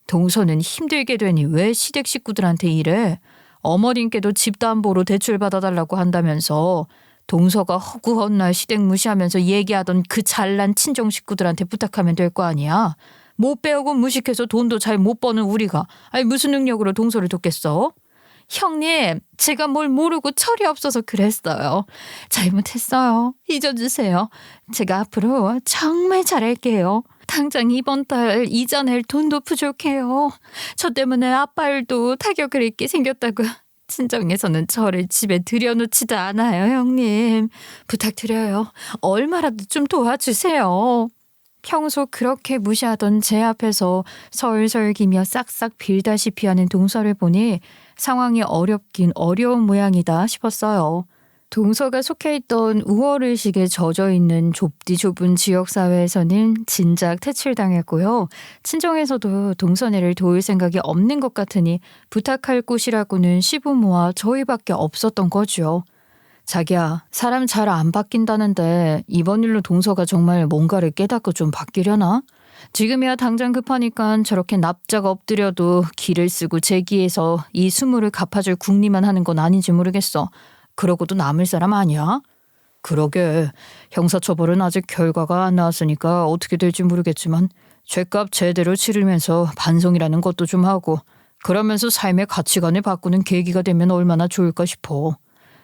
동서는 힘들게 되니 왜 시댁 식구들한테 이래? 어머님께도 집담보로 대출 받아달라고 한다면서 동서가 허구헌날 시댁 무시하면서 얘기하던 그 잘난 친정 식구들한테 부탁하면 될 거 아니야? 못 배우고 무식해서 돈도 잘 못 버는 우리가 무슨 능력으로 동서를 돕겠어? 형님, 제가 뭘 모르고 철이 없어서 그랬어요. 잘못했어요. 잊어주세요. 제가 앞으로 정말 잘할게요. 당장 이번 달 이자 낼 돈도 부족해요. 저 때문에 아빠 일도 타격을 입게 생겼다고 친정에서는 저를 집에 들여놓지도 않아요, 형님. 부탁드려요. 얼마라도 좀 도와주세요. 평소 그렇게 무시하던 제 앞에서 설설기며 싹싹 빌다시피 하는 동서를 보니 상황이 어렵긴 어려운 모양이다 싶었어요. 동서가 속해 있던 우월의식에 젖어 있는 좁디 좁은 지역사회에서는 진작 퇴출당했고요. 친정에서도 동서네를 도울 생각이 없는 것 같으니 부탁할 곳이라고는 시부모와 저희밖에 없었던 거죠. 자기야, 사람 잘 안 바뀐다는데 이번 일로 동서가 정말 뭔가를 깨닫고 좀 바뀌려나? 지금이야 당장 급하니까 저렇게 납작 엎드려도 기를 쓰고 제기해서 이 수모를 갚아줄 궁리만 하는 건 아닌지 모르겠어. 그러고도 남을 사람 아니야? 그러게, 형사처벌은 아직 결과가 안 나왔으니까 어떻게 될지 모르겠지만 죗값 제대로 치르면서 반성이라는 것도 좀 하고 그러면서 삶의 가치관을 바꾸는 계기가 되면 얼마나 좋을까 싶어.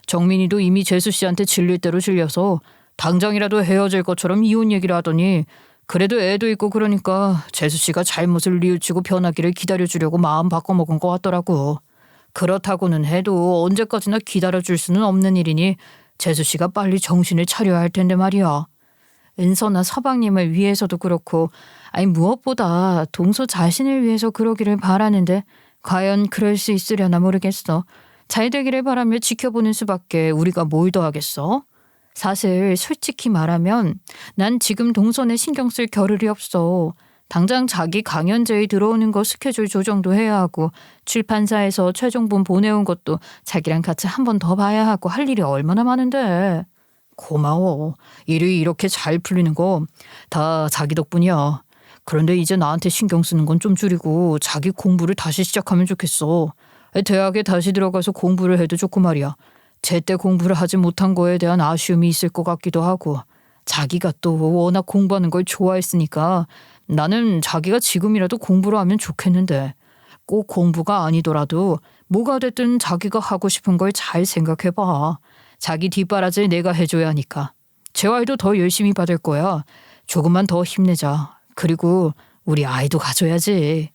정민이도 이미 재수 씨한테 질릴 대로 질려서 당장이라도 헤어질 것처럼 이혼 얘기를 하더니 그래도 애도 있고 그러니까 재수 씨가 잘못을 뉘우치고 변하기를 기다려주려고 마음 바꿔먹은 것 같더라고. 그렇다고는 해도 언제까지나 기다려줄 수는 없는 일이니 재수 씨가 빨리 정신을 차려야 할 텐데 말이야. 은서나 서방님을 위해서도 그렇고 무엇보다 동서 자신을 위해서 그러기를 바라는데 과연 그럴 수 있으려나 모르겠어. 잘 되기를 바라며 지켜보는 수밖에 우리가 뭘 더 하겠어? 사실 솔직히 말하면 난 지금 동선에 신경 쓸 겨를이 없어. 당장 자기 강연제에 들어오는 거 스케줄 조정도 해야 하고 출판사에서 최종본 보내온 것도 자기랑 같이 한 번 더 봐야 하고 할 일이 얼마나 많은데. 고마워. 일이 이렇게 잘 풀리는 거 다 자기 덕분이야. 그런데 이제 나한테 신경 쓰는 건 좀 줄이고 자기 공부를 다시 시작하면 좋겠어. 대학에 다시 들어가서 공부를 해도 좋고 말이야. 제때 공부를 하지 못한 거에 대한 아쉬움이 있을 것 같기도 하고 자기가 또 워낙 공부하는 걸 좋아했으니까 나는 자기가 지금이라도 공부를 하면 좋겠는데 꼭 공부가 아니더라도 뭐가 됐든 자기가 하고 싶은 걸 잘 생각해봐. 자기 뒷바라지를 내가 해줘야 하니까. 재활도 더 열심히 받을 거야. 조금만 더 힘내자. 그리고 우리 아이도 가져야지.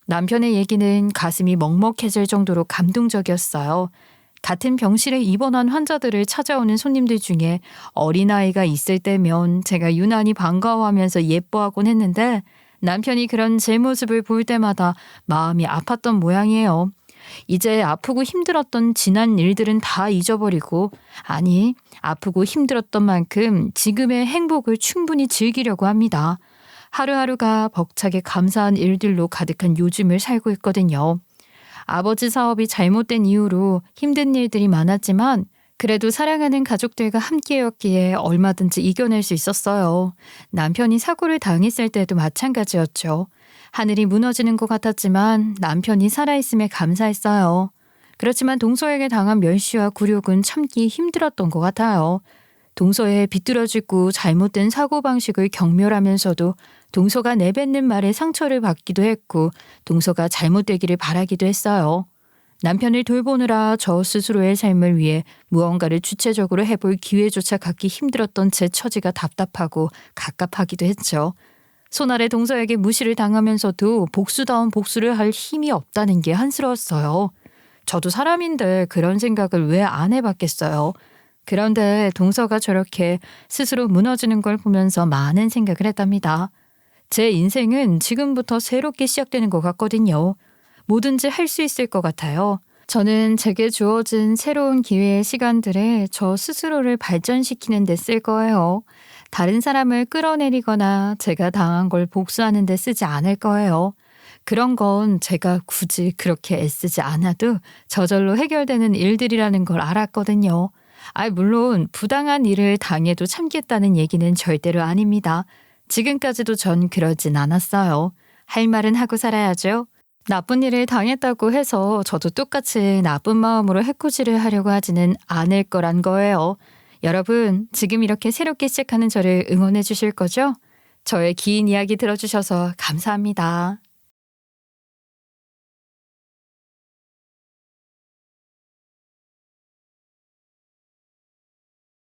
남편의 얘기는 가슴이 먹먹해질 정도로 감동적이었어요. 같은 병실에 입원한 환자들을 찾아오는 손님들 중에 어린아이가 있을 때면 제가 유난히 반가워하면서 예뻐하곤 했는데 남편이 그런 제 모습을 볼 때마다 마음이 아팠던 모양이에요. 이제 아프고 힘들었던 지난 일들은 다 잊어버리고 아프고 힘들었던 만큼 지금의 행복을 충분히 즐기려고 합니다. 하루하루가 벅차게 감사한 일들로 가득한 요즘을 살고 있거든요. 아버지 사업이 잘못된 이유로 힘든 일들이 많았지만 그래도 사랑하는 가족들과 함께였기에 얼마든지 이겨낼 수 있었어요. 남편이 사고를 당했을 때도 마찬가지였죠. 하늘이 무너지는 것 같았지만 남편이 살아있음에 감사했어요. 그렇지만 동서에게 당한 멸시와 굴욕은 참기 힘들었던 것 같아요. 동서의 비뚤어지고 잘못된 사고방식을 경멸하면서도 동서가 내뱉는 말에 상처를 받기도 했고 동서가 잘못되기를 바라기도 했어요. 남편을 돌보느라 저 스스로의 삶을 위해 무언가를 주체적으로 해볼 기회조차 갖기 힘들었던 제 처지가 답답하고 갑갑하기도 했죠. 손아래 동서에게 무시를 당하면서도 복수다운 복수를 할 힘이 없다는 게 한스러웠어요. 저도 사람인데 그런 생각을 왜 안 해봤겠어요. 그런데 동서가 저렇게 스스로 무너지는 걸 보면서 많은 생각을 했답니다. 제 인생은 지금부터 새롭게 시작되는 것 같거든요. 뭐든지 할 수 있을 것 같아요. 저는 제게 주어진 새로운 기회의 시간들에 저 스스로를 발전시키는 데 쓸 거예요. 다른 사람을 끌어내리거나 제가 당한 걸 복수하는 데 쓰지 않을 거예요. 그런 건 제가 굳이 그렇게 애쓰지 않아도 저절로 해결되는 일들이라는 걸 알았거든요. 물론 부당한 일을 당해도 참겠다는 얘기는 절대로 아닙니다. 지금까지도 전 그러진 않았어요. 할 말은 하고 살아야죠. 나쁜 일을 당했다고 해서 저도 똑같이 나쁜 마음으로 해코지를 하려고 하지는 않을 거란 거예요. 여러분, 지금 이렇게 새롭게 시작하는 저를 응원해 주실 거죠? 저의 긴 이야기 들어주셔서 감사합니다.